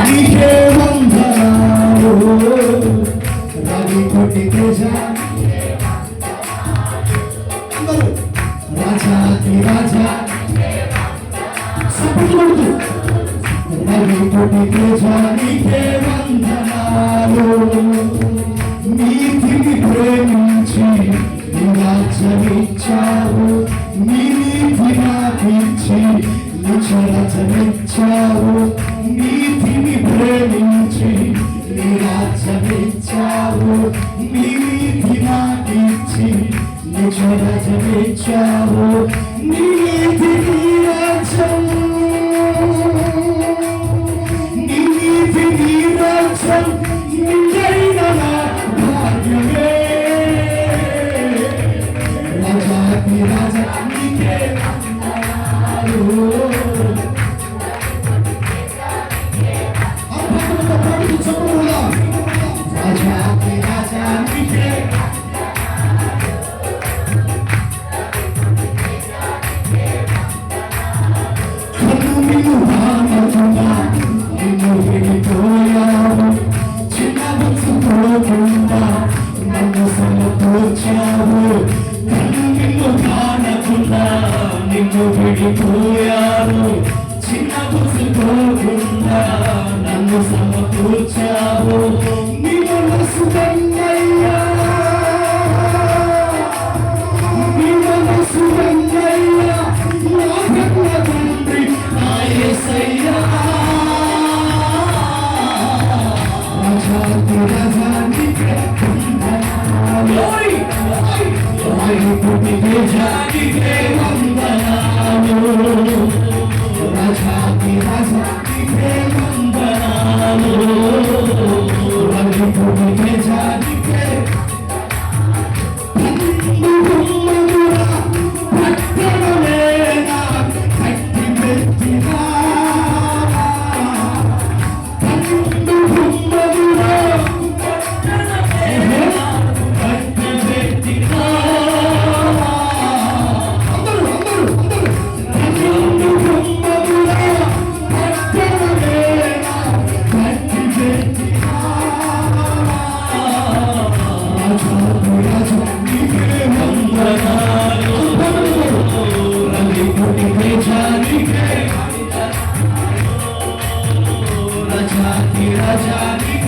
నీకే వందనాలు రవి కోటి తేజ రాజాకి రాజా రవి కోటి తేజ నీకే వందనాలు నీతిని ప్రేమించి రాజ్యమిచ్చావు నీ నీతి నాకిచ్చి రాజ్యమిచ్చావు నీతిని ప్రేమించి రాజ్యమిచ్చావు నీ నీతి నాకిచ్చి రాజ్యమిచ్చావు నీతి నీ రాజ్యం నీతి నీ రాజ్యం నిజైన భాగ్యమే రాజాకి రాజా నీకే రాజాకి రాజా నీకే కన్నులు భామతున్నా నిన్ను విడిపోయావు చిన్న బతుకోకుండా నన్ను సమకూర్చావు కన్నులు భామతున్నా నిన్ను విడిపోయావు చిన్న బతుకోకుండా నన్ను సమకూర్చావు నీ మనసు రంగయ్యా నీ మనసు రంగయ్యా నా భగవ తండ్రి నా యేసయ్యా రాజాకి రాజా నీకే వందనాలు రవి కోటి తేజ నీకే వందనాలు రాజాకి రాజా నీకే వందనాలు రవి కోటి తేజ నీకే Raja